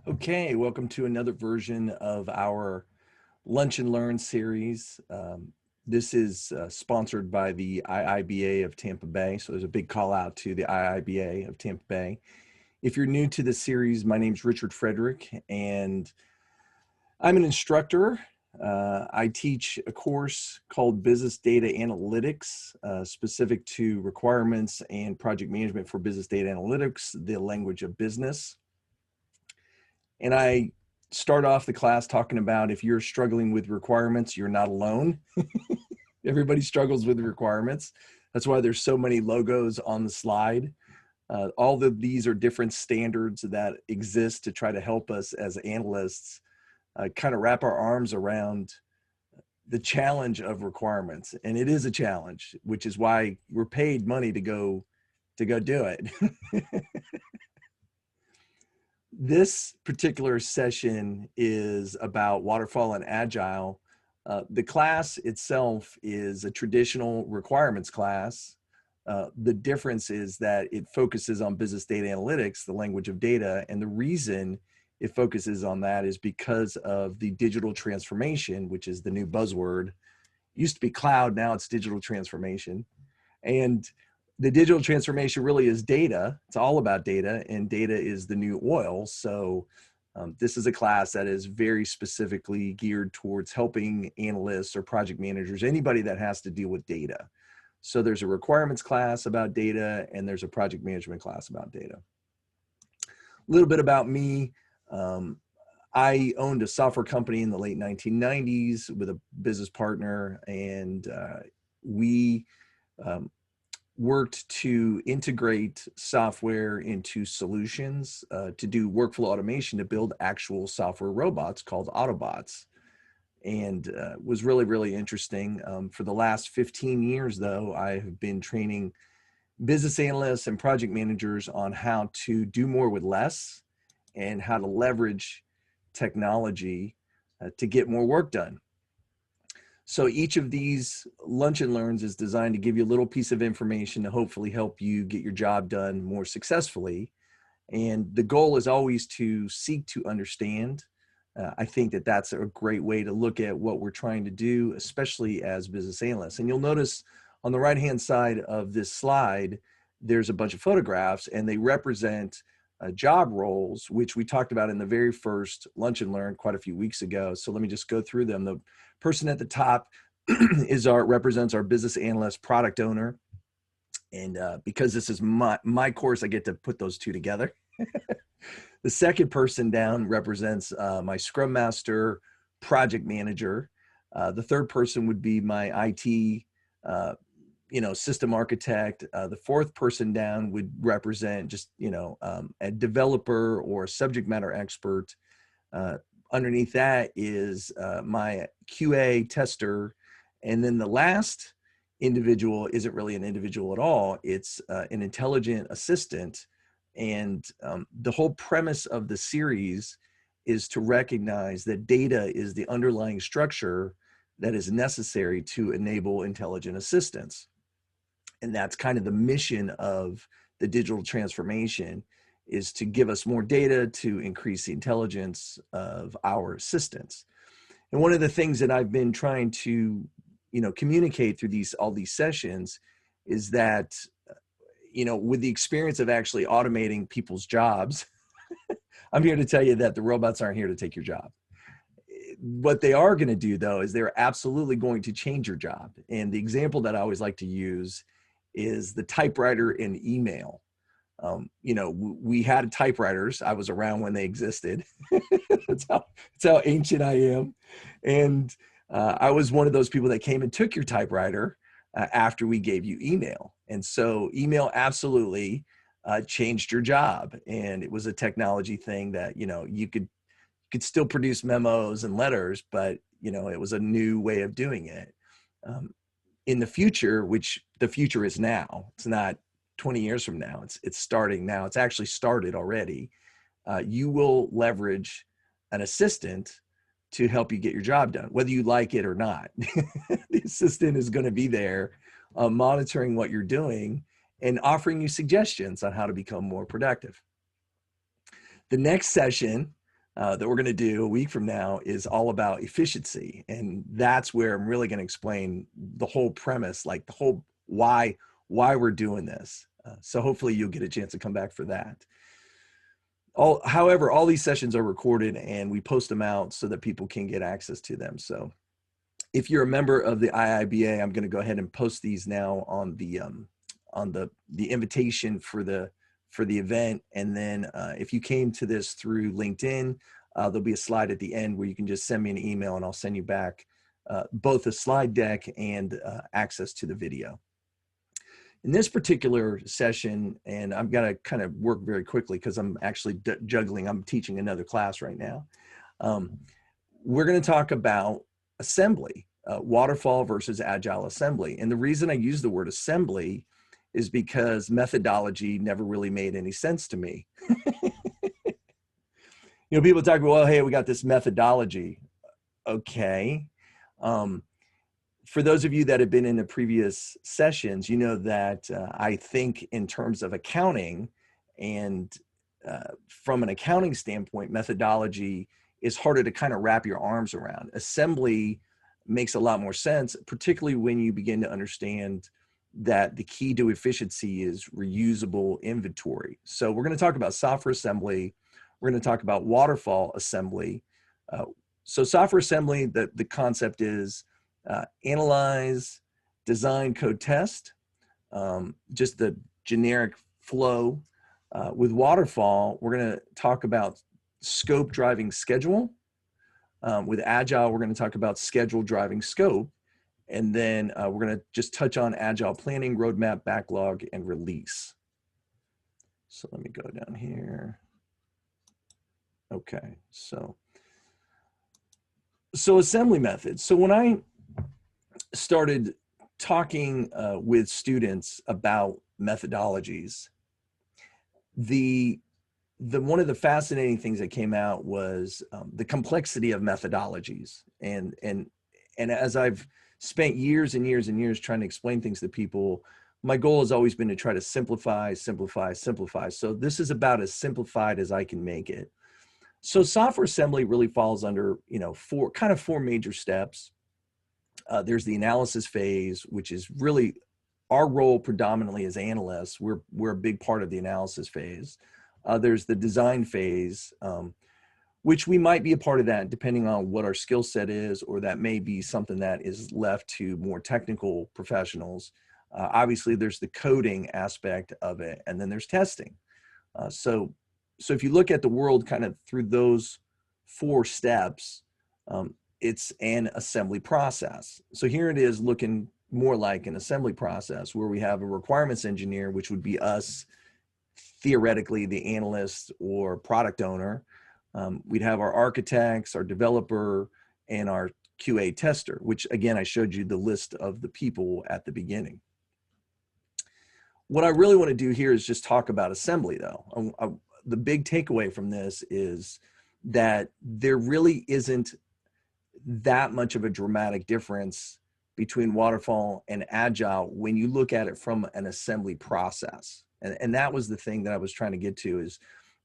Okay, welcome to another version of our Lunch and Learn series. This is sponsored by the IIBA of Tampa Bay, so there's a big call out to the IIBA of Tampa Bay. If you're new to the series, my name's Richard Frederick, and I'm an instructor. I teach a course called Business Data Analytics, specific to requirements and project management for business data analytics, the language of business. And I start off the class talking about if you're struggling with requirements, you're not alone. Everybody struggles with requirements. That's why there's so many logos on the slide. All of these are different standards that exist to try to help us as analysts kind of wrap our arms around the challenge of requirements. And it is a challenge, which is why we're paid money to go do it. This particular session is about Waterfall and Agile. The class itself is a traditional requirements class. The difference is that it focuses on business data analytics, the language of data, and the reason it focuses on that is because of the digital transformation, which is the new buzzword. It used to be cloud, now it's digital transformation. And the digital transformation really is data. It's all about data, and data is the new oil. So this is a class that is very specifically geared towards helping analysts or project managers, anybody that has to deal with data. So there's a requirements class about data, and there's a project management class about data. A little bit about me. I owned a software company in the late 1990s with a business partner, and we worked to integrate software into solutions to do workflow automation to build actual software robots called Autobots. And was really, really interesting. For the last 15 years, though, I have been training business analysts and project managers on how to do more with less and how to leverage technology to get more work done. So each of these lunch and learns is designed to give you a little piece of information to hopefully help you get your job done more successfully. And the goal is always to seek to understand. I think that that's a great way to look at what we're trying to do, especially as business analysts. And you'll notice on the right-hand side of this slide, there's a bunch of photographs, and they represent job roles, which we talked about in the very first Lunch and Learn quite a few weeks ago. So let me just go through them. The person at the top represents our business analyst product owner. And because this is my course, I get to put those two together. The second person down represents my Scrum Master project manager. The third person would be my IT system architect. The fourth person down would represent just, a developer or a subject matter expert. Underneath that is my QA tester. And then the last individual isn't really an individual at all. It's an intelligent assistant. And the whole premise of the series is to recognize that data is the underlying structure that is necessary to enable intelligent assistance. And that's kind of the mission of the digital transformation, is to give us more data to increase the intelligence of our assistants. And one of the things that I've been trying to, communicate through all these sessions is that, with the experience of actually automating people's jobs, I'm here to tell you that the robots aren't here to take your job. What they are going to do, though, is they're absolutely going to change your job. And the example that I always like to use is the typewriter in email. We had typewriters. I was around when they existed. That's how ancient I am. And I was one of those people that came and took your typewriter after we gave you email. And so email absolutely changed your job. And it was a technology thing that, you could still produce memos and letters, but, it was a new way of doing it. In the future, which the future is now, it's not 20 years from now, it's starting now. It's actually started already. You will leverage an assistant to help you get your job done, whether you like it or not. The assistant is going to be there monitoring what you're doing and offering you suggestions on how to become more productive. The next session that we're going to do a week from now is all about efficiency. And that's where I'm really going to explain the whole premise, like the whole why we're doing this. So hopefully you'll get a chance to come back for that. However, all these sessions are recorded and we post them out so that people can get access to them. So if you're a member of the IIBA, I'm going to go ahead and post these now on the invitation for the event. And then if you came to this through LinkedIn, there'll be a slide at the end where you can just send me an email and I'll send you back both a slide deck and access to the video. In this particular session, and I've got to kind of work very quickly because I'm actually juggling, I'm teaching another class right now. We're going to talk about assembly, waterfall versus agile assembly. And the reason I use the word assembly is because methodology never really made any sense to me. You know, people talk about, well, hey, we got this methodology. Okay. For those of you that have been in the previous sessions, you know that I think in terms of accounting, and from an accounting standpoint, methodology is harder to kind of wrap your arms around. Assembly makes a lot more sense, particularly when you begin to understand that the key to efficiency is reusable inventory. So we're going to talk about software assembly. We're going to talk about waterfall assembly. So software assembly, the concept is analyze, design, code, test, just the generic flow. With waterfall, we're going to talk about scope driving schedule. With agile, we're going to talk about schedule driving scope. And then we're going to just touch on agile planning, roadmap, backlog, and release. So let me go down here. Okay, so assembly methods. So when I started talking with students about methodologies, the one of the fascinating things that came out was the complexity of methodologies. And as I've spent years and years and years trying to explain things to people, my goal has always been to try to simplify. So this is about as simplified as I can make it. So software assembly really falls under, you know, four major steps. There's the analysis phase, which is really our role predominantly as analysts. We're a big part of the analysis phase. There's the design phase, which we might be a part of that depending on what our skill set is, or that may be something that is left to more technical professionals. Obviously, there's the coding aspect of it, and then there's testing. So if you look at the world kind of through those four steps, it's an assembly process. So here it is looking more like an assembly process where we have a requirements engineer, which would be us, theoretically the analyst or product owner. We'd have our architects, our developer, and our QA tester, which again, I showed you the list of the people at the beginning. What I really want to do here is just talk about assembly though. The big takeaway from this is that there really isn't that much of a dramatic difference between waterfall and agile when you look at it from an assembly process. And that was the thing that I was trying to get to is,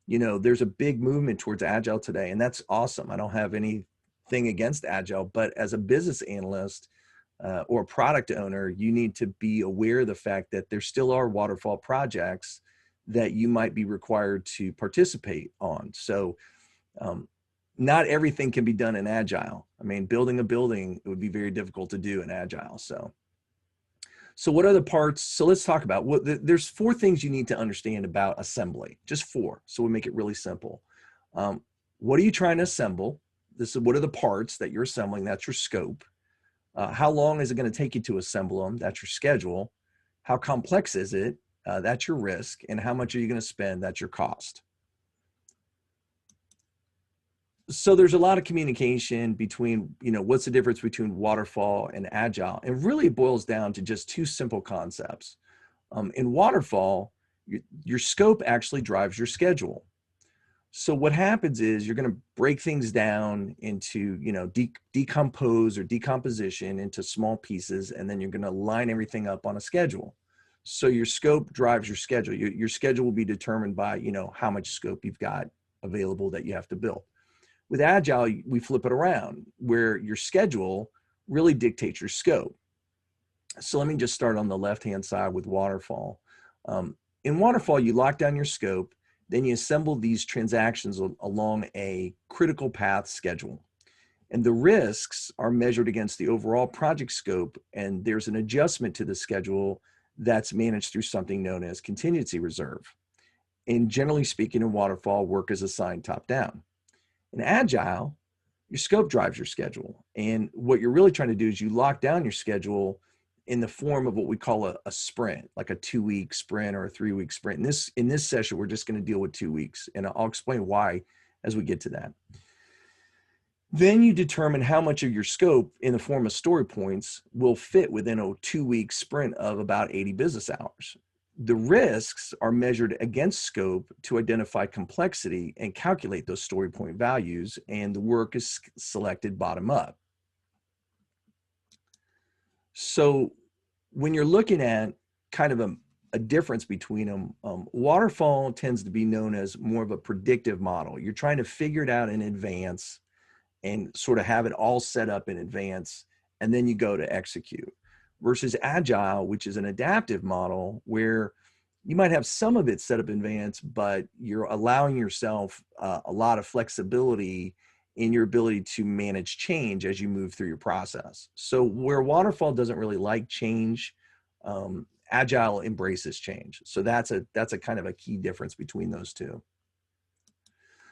you know, there's a big movement towards agile today, and that's awesome. I don't have anything against agile, but as a business analyst or product owner, you need to be aware of the fact that there still are waterfall projects that you might be required to participate on. So not everything can be done in agile. I mean, building a building, it would be very difficult to do in agile. So what are the parts? So let's talk about there's four things you need to understand about assembly, just four. So we'll make it really simple. What are you trying to assemble? What are the parts that you're assembling? That's your scope. How long is it going to take you to assemble them? That's your schedule. How complex is it? That's your risk. And how much are you going to spend? That's your cost. So there's a lot of communication between, you know, what's the difference between waterfall and agile? And really it boils down to just two simple concepts. In waterfall, your scope actually drives your schedule. So what happens is you're going to break things down into, you know, decompose or decomposition into small pieces, and then you're going to line everything up on a schedule. So your scope drives your schedule. Your schedule will be determined by, you know, how much scope you've got available that you have to build. With Agile, we flip it around where your schedule really dictates your scope. So let me just start on the left-hand side with Waterfall. In Waterfall, you lock down your scope, then you assemble these transactions along a critical path schedule. And the risks are measured against the overall project scope, and there's an adjustment to the schedule that's managed through something known as contingency reserve. And generally speaking, in Waterfall, work is assigned top-down. In Agile, your scope drives your schedule. And what you're really trying to do is you lock down your schedule in the form of what we call a sprint, like a 2-week sprint or a 3-week sprint. In this session, we're just going to deal with 2 weeks, and I'll explain why as we get to that. Then you determine how much of your scope in the form of story points will fit within a 2-week sprint of about 80 business hours. The risks are measured against scope to identify complexity and calculate those story point values, and the work is selected bottom up. So when you're looking at kind of a difference between them, Waterfall tends to be known as more of a predictive model. You're trying to figure it out in advance and sort of have it all set up in advance, and then you go to execute. Versus Agile, which is an adaptive model where you might have some of it set up in advance, but you're allowing yourself a lot of flexibility in your ability to manage change as you move through your process. So where Waterfall doesn't really like change, Agile embraces change. So that's a kind of a key difference between those two.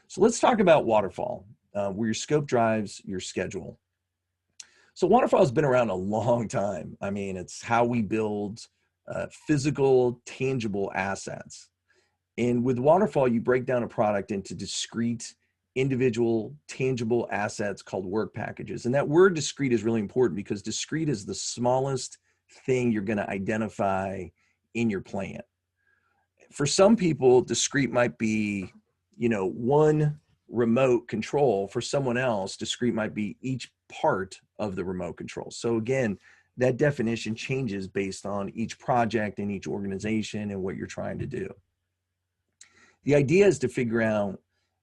So let's talk about Waterfall, where your scope drives your schedule. So Waterfall has been around a long time. I mean, it's how we build physical, tangible assets. And with Waterfall, you break down a product into discrete, individual, tangible assets called work packages. And that word discrete is really important because discrete is the smallest thing you're going to identify in your plan. For some people, discrete might be, one remote control. For someone else, discrete might be each part of the remote control. So again, that definition changes based on each project and each organization and what you're trying to do. The idea is to figure out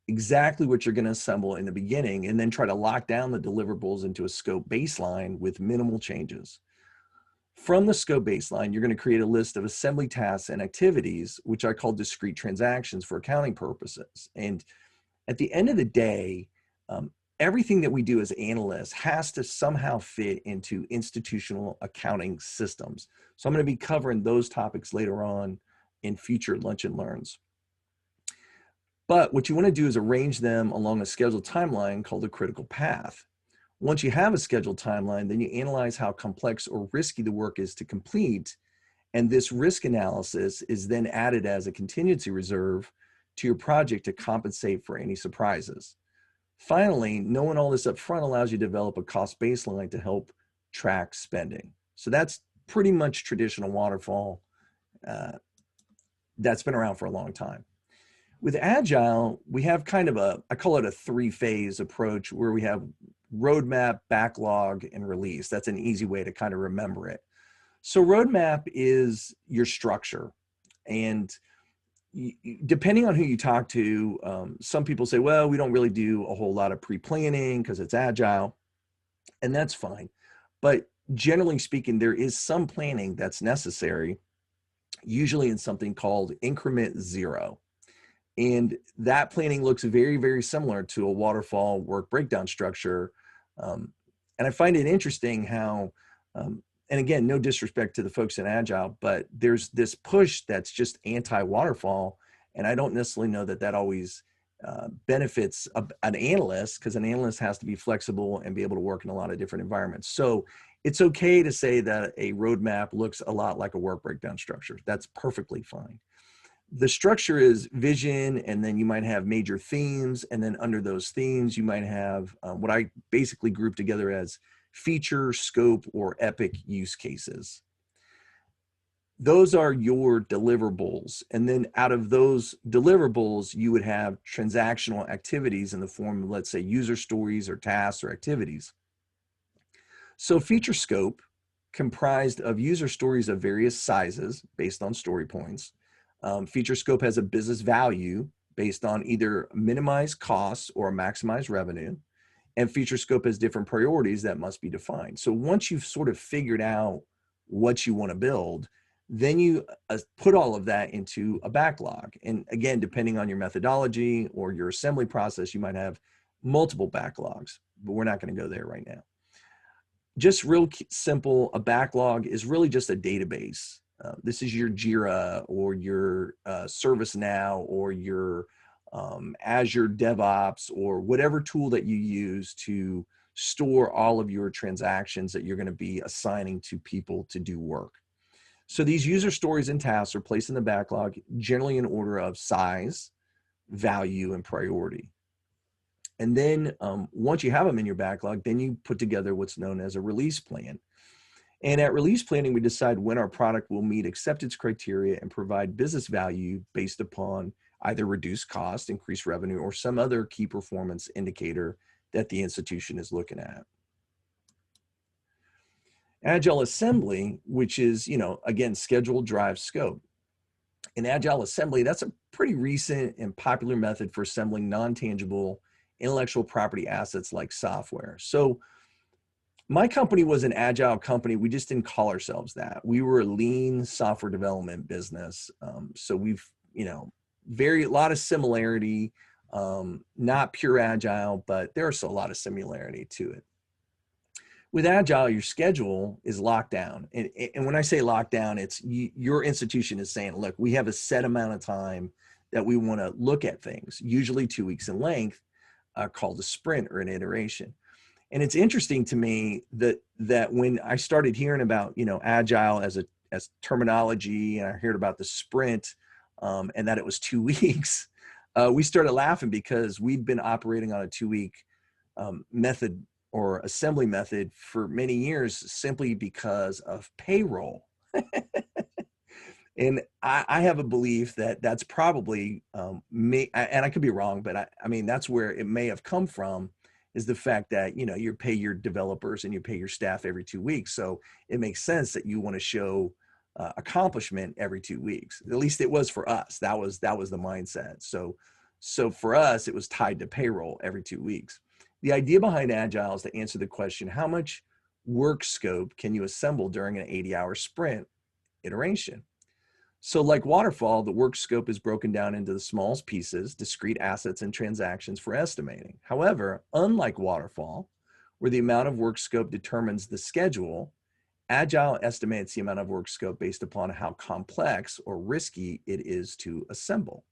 exactly what you're going to assemble in the beginning and then try to lock down the deliverables into a scope baseline with minimal changes. From the scope baseline, you're going to create a list of assembly tasks and activities, which I call discrete transactions for accounting purposes. And at the end of the day, everything that we do as analysts has to somehow fit into institutional accounting systems. So I'm going to be covering those topics later on in future Lunch and Learns. But what you want to do is arrange them along a scheduled timeline called a critical path. Once you have a scheduled timeline, then you analyze how complex or risky the work is to complete. And this risk analysis is then added as a contingency reserve to your project to compensate for any surprises. Finally, knowing all this up front allows you to develop a cost baseline to help track spending. So that's pretty much traditional Waterfall. That's been around for a long time. With Agile, we have kind of I call it a 3-phase approach where we have roadmap, backlog, and release. That's an easy way to kind of remember it. So roadmap is your structure. And depending on who you talk to, some people say, well, we don't really do a whole lot of pre-planning because it's Agile, and that's fine. But generally speaking, there is some planning that's necessary, usually in something called increment 0. And that planning looks very, very similar to a Waterfall work breakdown structure. And I find it interesting how, and again, no disrespect to the folks in Agile, but there's this push that's just anti-Waterfall. And I don't necessarily know that always benefits an analyst, because an analyst has to be flexible and be able to work in a lot of different environments. So it's okay to say that a roadmap looks a lot like a work breakdown structure. That's perfectly fine. The structure is vision, and then you might have major themes, and then under those themes, you might have what I basically group together as feature, scope, or epic use cases. Those are your deliverables. And then out of those deliverables, you would have transactional activities in the form of, let's say, user stories or tasks or activities. So feature scope, comprised of user stories of various sizes based on story points. Feature scope has a business value based on either minimize costs or maximize revenue, and feature scope has different priorities that must be defined. So once you've sort of figured out what you want to build, then you put all of that into a backlog. And again, depending on your methodology or your assembly process, you might have multiple backlogs, but we're not going to go there right now. Just real simple, a backlog is really just a database. This is your Jira or your ServiceNow or your Azure DevOps or whatever tool that you use to store all of your transactions that you're going to be assigning to people to do work. So these user stories and tasks are placed in the backlog, generally in order of size, value, and priority. And then once you have them in your backlog, then you put together what's known as a release plan. And at release planning, we decide when our product will meet acceptance criteria and provide business value based upon either reduced cost, increased revenue, or some other key performance indicator that the institution is looking at. Agile Assembly, which is, again, schedule, drive, scope. In Agile Assembly, that's a pretty recent and popular method for assembling non-tangible intellectual property assets like software. So my company was an Agile company. We just didn't call ourselves that. We were a lean software development business. So we've, a lot of similarity, not pure Agile, but there's a lot of similarity to it. With Agile, your schedule is locked down. And when I say locked down, it's your institution is saying, look, we have a set amount of time that we want to look at things, usually 2 weeks in length, called a sprint or an iteration. And it's interesting to me that when I started hearing about, Agile as terminology, and I heard about the sprint and that it was 2 weeks, we started laughing because we'd been operating on a 2-week method or assembly method for many years simply because of payroll. And I have a belief that that's probably, and I could be wrong, but I mean, that's where it may have come from, is the fact that, you pay your developers and you pay your staff every 2 weeks. So it makes sense that you want to show accomplishment every 2 weeks. At least it was for us. That was the mindset. So for us, it was tied to payroll every 2 weeks. The idea behind Agile is to answer the question, how much work scope can you assemble during an 80-hour sprint iteration? So like Waterfall, the work scope is broken down into the smallest pieces, discrete assets and transactions for estimating. However, unlike Waterfall, where the amount of work scope determines the schedule, Agile estimates the amount of work scope based upon how complex or risky it is to assemble.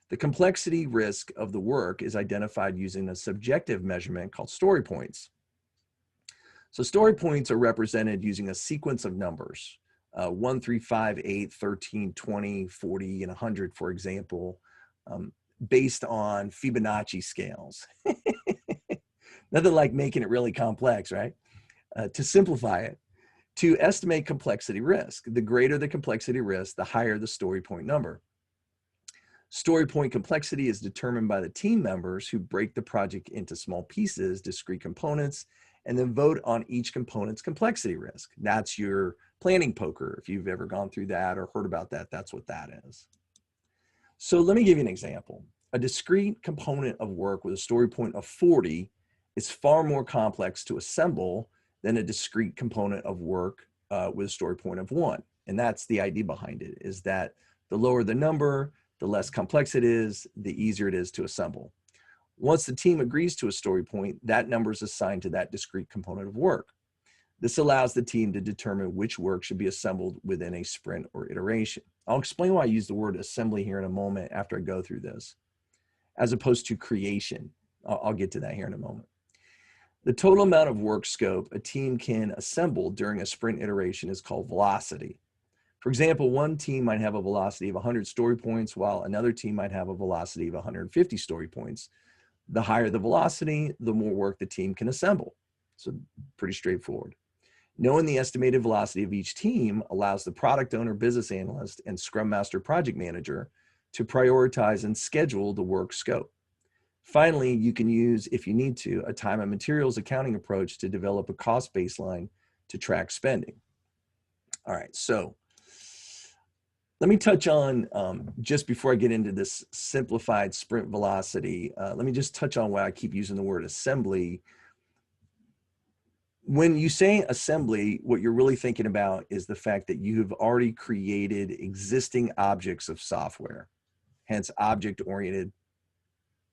The complexity risk of the work is identified using a subjective measurement called story points. So story points are represented using a sequence of numbers, 1, 3, 5, 8, 13, 20, 40, and 100, for example, based on Fibonacci scales. Nothing like making it really complex, right? To simplify it, to estimate complexity risk, the greater the complexity risk, the higher the story point number. Story point complexity is determined by the team members who break the project into small pieces, discrete components, and then vote on each component's complexity risk. That's your planning poker. If you've ever gone through that or heard about that, that's what that is. So let me give you an example. A discrete component of work with a story point of 40 is far more complex to assemble than a discrete component of work with a story point of 1. And that's the idea behind it, is that the lower the number, the less complex it is, the easier it is to assemble. Once the team agrees to a story point, that number is assigned to that discrete component of work. This allows the team to determine which work should be assembled within a sprint or iteration. I'll explain why I use the word assembly here in a moment after I go through this, as opposed to creation. I'll get to that here in a moment. The total amount of work scope a team can assemble during a sprint iteration is called velocity. For example, one team might have a velocity of 100 story points, while another team might have a velocity of 150 story points. The higher the velocity, the more work the team can assemble. So pretty straightforward. Knowing the estimated velocity of each team allows the product owner, business analyst, and Scrum Master project manager to prioritize and schedule the work scope. Finally, you can use, if you need to, a time and materials accounting approach to develop a cost baseline to track spending. All right, so let me touch on, just before I get into this simplified sprint velocity, let me just touch on why I keep using the word assembly. When you say assembly, what you're really thinking about is the fact that you have already created existing objects of software, hence object-oriented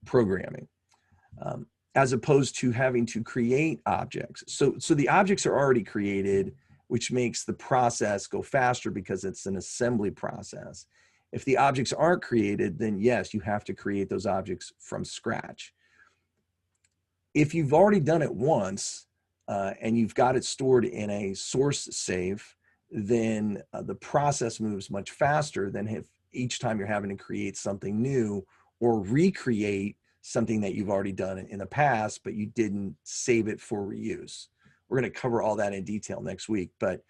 programming, as opposed to having to create objects. So the objects are already created, which makes the process go faster because it's an assembly process. If the objects aren't created, then yes, you have to create those objects from scratch. If you've already done it once and you've got it stored in a source safe, then the process moves much faster than if each time you're having to create something new or recreate something that you've already done in the past, but you didn't save it for reuse. We're going to cover all that in detail next week, but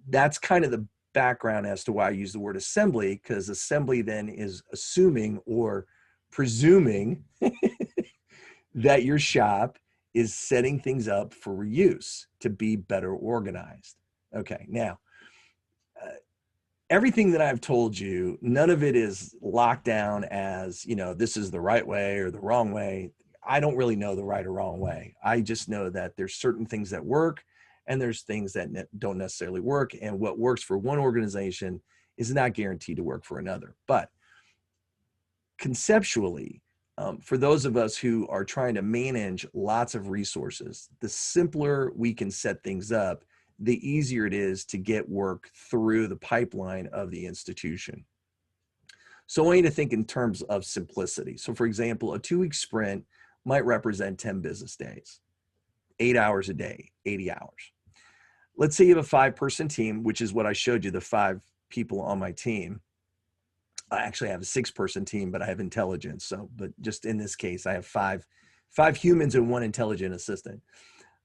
that's kind of the background as to why I use the word assembly, because assembly then is assuming or presuming that your shop is setting things up for reuse to be better organized. Okay, now, everything that I've told you, none of it is locked down as, this is the right way or the wrong way. I don't really know the right or wrong way. I just know that there's certain things that work and there's things that don't necessarily work. And what works for one organization is not guaranteed to work for another. But conceptually, for those of us who are trying to manage lots of resources, the simpler we can set things up, the easier it is to get work through the pipeline of the institution. So I want you to think in terms of simplicity. So for example, a 2-week sprint might represent 10 business days, 8 hours a day, 80 hours. Let's say you have a 5-person team, which is what I showed you, the 5 people on my team. I actually have a 6-person team, but I have intelligence. So, but just in this case, I have five humans and 1 intelligent assistant.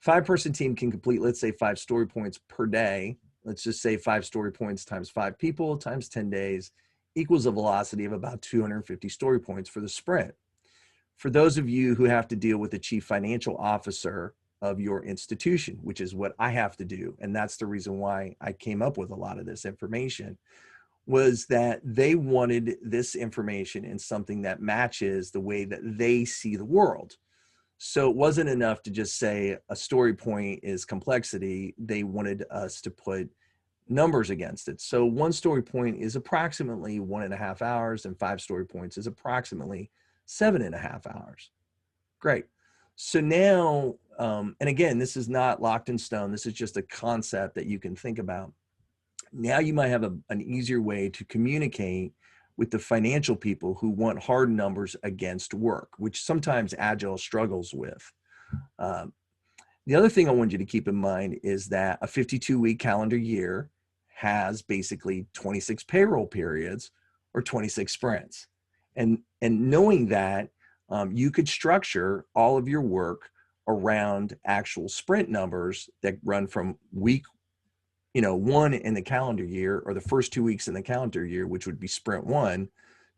5-person team can complete, let's say, 5 story points per day. Let's just say 5 story points times 5 people times 10 days equals a velocity of about 250 story points for the sprint. For those of you who have to deal with the chief financial officer of your institution, which is what I have to do, and that's the reason why I came up with a lot of this information, was that they wanted this information in something that matches the way that they see the world. So it wasn't enough to just say a story point is complexity. They wanted us to put numbers against it. So 1 story point is approximately 1.5 hours, and 5 story points is approximately 7.5 hours. Great. So now, and again, this is not locked in stone. This is just a concept that you can think about. Now you might have an easier way to communicate with the financial people who want hard numbers against work, which sometimes Agile struggles with. The other thing I want you to keep in mind is that a 52-week calendar year has basically 26 payroll periods or 26 sprints. And knowing that, you could structure all of your work around actual sprint numbers that run from week 1 in the calendar year, or the first 2 weeks in the calendar year, which would be sprint 1,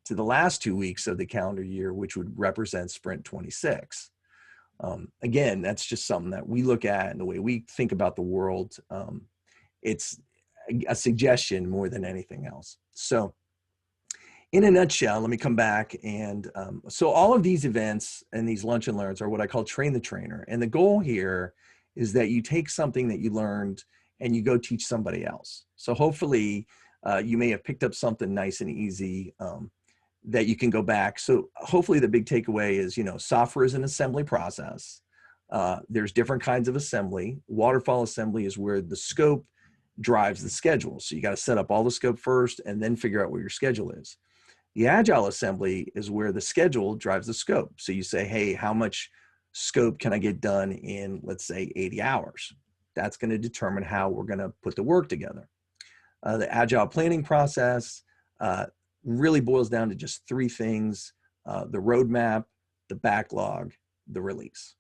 to the last 2 weeks of the calendar year, which would represent sprint 26. Again, that's just something that we look at and the way we think about the world. It's a suggestion more than anything else. So in a nutshell, let me come back. And so all of these events and these lunch and learns are what I call train the trainer. And the goal here is that you take something that you learned and you go teach somebody else. So hopefully you may have picked up something nice and easy that you can go back. So hopefully the big takeaway is, software is an assembly process. There's different kinds of assembly. Waterfall assembly is where the scope drives the schedule. So you got to set up all the scope first and then figure out what your schedule is. The Agile assembly is where the schedule drives the scope. So you say, hey, how much scope can I get done in, let's say, 80 hours? That's going to determine how we're going to put the work together. The Agile planning process really boils down to just 3 things: the roadmap, the backlog, the release.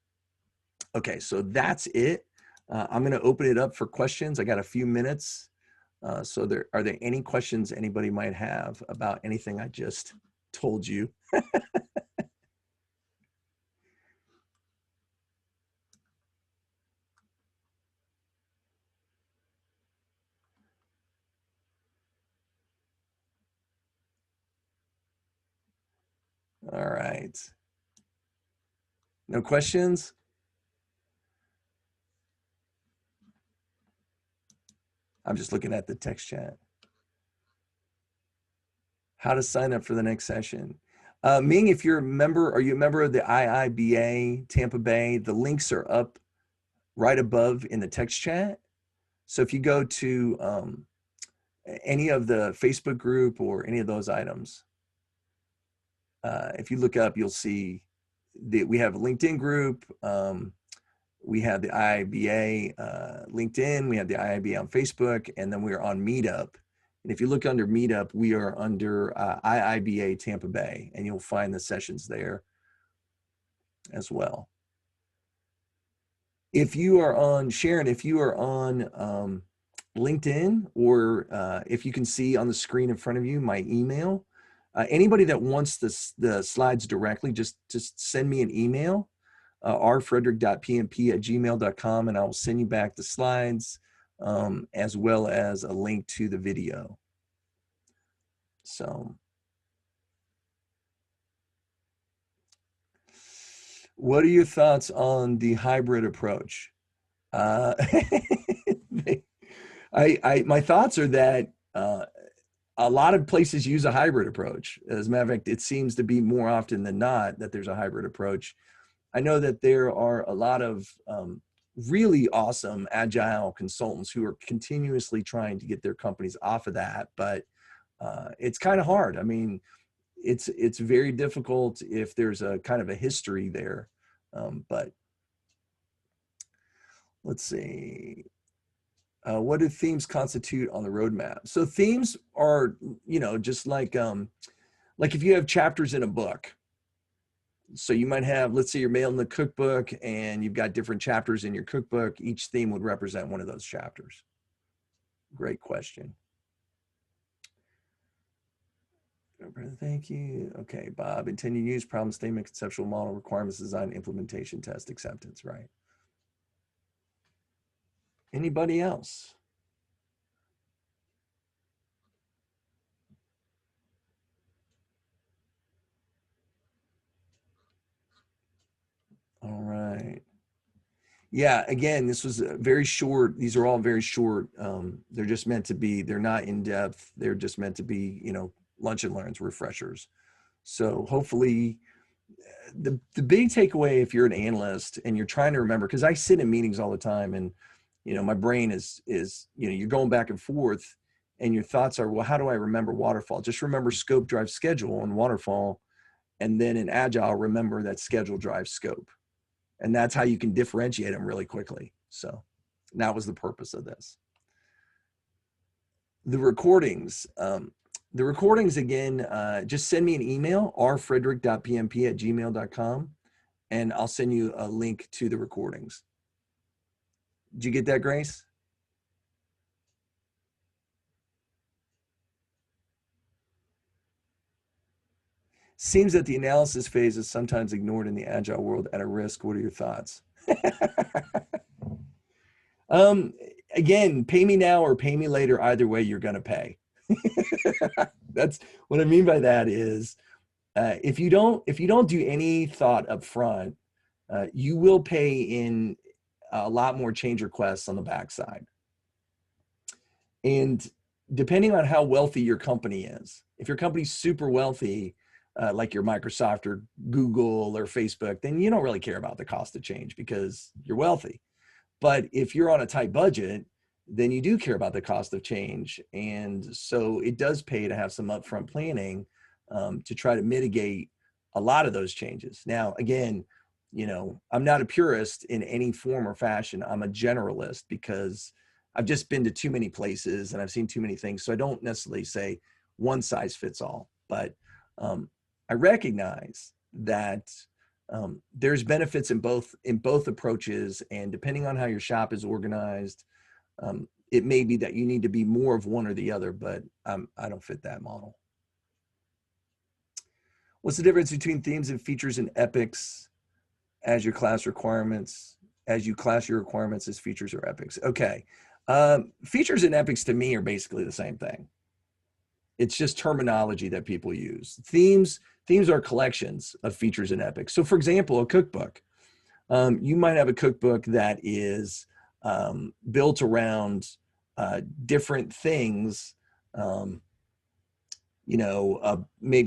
Okay, so that's it. I'm going to open it up for questions. I got a few minutes. So are there any questions anybody might have about anything I just told you? right. No questions? I'm just looking at the text chat. How to sign up for the next session. Ming, if you're a member, are you a member of the IIBA Tampa Bay? The links are up right above in the text chat. So if you go to any of the Facebook group or any of those items, if you look up, you'll see that we have a LinkedIn group. We have the IIBA LinkedIn. We have the IIBA on Facebook, and then we're on Meetup. And if you look under Meetup, we are under IIBA Tampa Bay, and you'll find the sessions there as well. If you are on, Sharon, if you are on LinkedIn, or if you can see on the screen in front of you my email, anybody that wants the slides directly, just send me an email, rfrederick.pmp@gmail.com, and I will send you back the slides, as well as a link to the video. So, what are your thoughts on the hybrid approach? My thoughts are that a lot of places use a hybrid approach. As a matter of fact, it seems to be more often than not that there's a hybrid approach. I know that there are a lot of really awesome agile consultants who are continuously trying to get their companies off of that, but it's kind of hard. I mean, it's very difficult if there's a kind of a history there. But let's see. What do themes constitute on the roadmap? So themes are, just like if you have chapters in a book. So you might have, let's say you're mailing the cookbook and you've got different chapters in your cookbook. Each theme would represent one of those chapters. Great question. Thank you. Okay, Bob, intended use, problem statement, conceptual model, requirements, design, implementation, test, acceptance, right? Anybody else? All right. Yeah, again, this was very short. These are all very short. They're just meant to be, they're not in depth. They're just meant to be, lunch and learns, refreshers. So hopefully the big takeaway, if you're an analyst and you're trying to remember, because I sit in meetings all the time and, my brain is, you're going back and forth and your thoughts are, well, how do I remember Waterfall? Just remember scope drives schedule on Waterfall. And then in Agile, remember that schedule drives scope. And that's how you can differentiate them really quickly. So that was the purpose of this. The recordings, again, just send me an email, rfrederick.pmp@gmail.com, and I'll send you a link to the recordings. Did you get that, Grace? Seems that the analysis phase is sometimes ignored in the agile world at a risk. What are your thoughts? Again, pay me now or pay me later. Either way, you're going to pay. That's what I mean by that is if you don't do any thought up front, you will pay in a lot more change requests on the backside. And depending on how wealthy your company is, if your company's super wealthy, like your Microsoft or Google or Facebook, then you don't really care about the cost of change because you're wealthy. But if you're on a tight budget, then you do care about the cost of change. And so it does pay to have some upfront planning to try to mitigate a lot of those changes. Now, again, I'm not a purist in any form or fashion. I'm a generalist because I've just been to too many places and I've seen too many things. So I don't necessarily say one size fits all, but I recognize that there's benefits in both approaches, and depending on how your shop is organized, it may be that you need to be more of one or the other, but I don't fit that model. What's the difference between themes and features and epics as your class requirements, as you class your requirements as features or epics? Okay. Features and epics to me are basically the same thing. It's just terminology that people use. Themes are collections of features in epics. So for example, a cookbook. You might have a cookbook that is built around different things. Maybe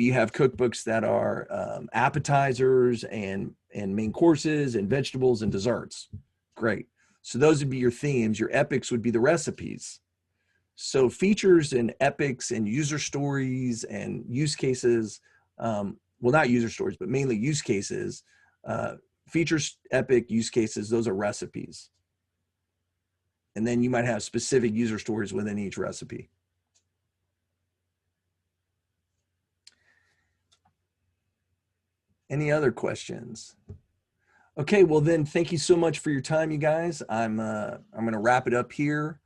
you have cookbooks that are appetizers and main courses and vegetables and desserts. Great. So those would be your themes. Your epics would be the recipes. So features and epics and user stories and use cases, well, not user stories, but mainly use cases, features, epic, use cases, those are recipes. And then you might have specific user stories within each recipe. Any other questions? Okay, well then, thank you so much for your time, you guys. I'm going to wrap it up here.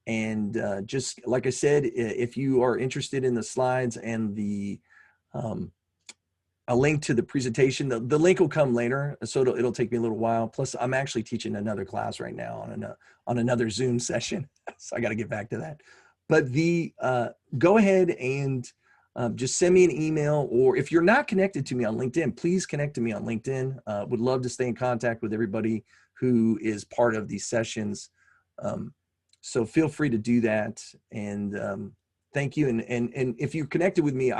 And just like I said, if you are interested in the slides and a link to the presentation, the link will come later, so it'll take me a little while. Plus, I'm actually teaching another class right now on another Zoom session, so I got to get back to that. But go ahead and just send me an email, or if you're not connected to me on LinkedIn, please connect to me on LinkedIn. Would love to stay in contact with everybody who is part of these sessions. So feel free to do that. And thank you. And if you're connected with me,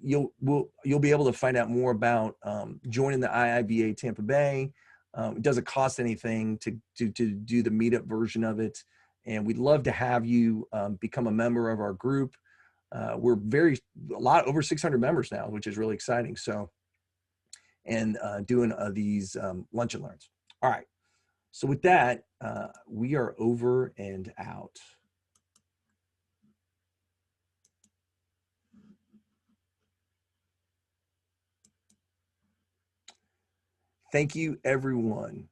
you'll be able to find out more about joining the IIBA Tampa Bay. It doesn't cost anything to do the meetup version of it. And we'd love to have you become a member of our group. We're over 600 members now, which is really exciting. So, and doing these lunch and learns. All right. So with that, we are over and out. Thank you, everyone.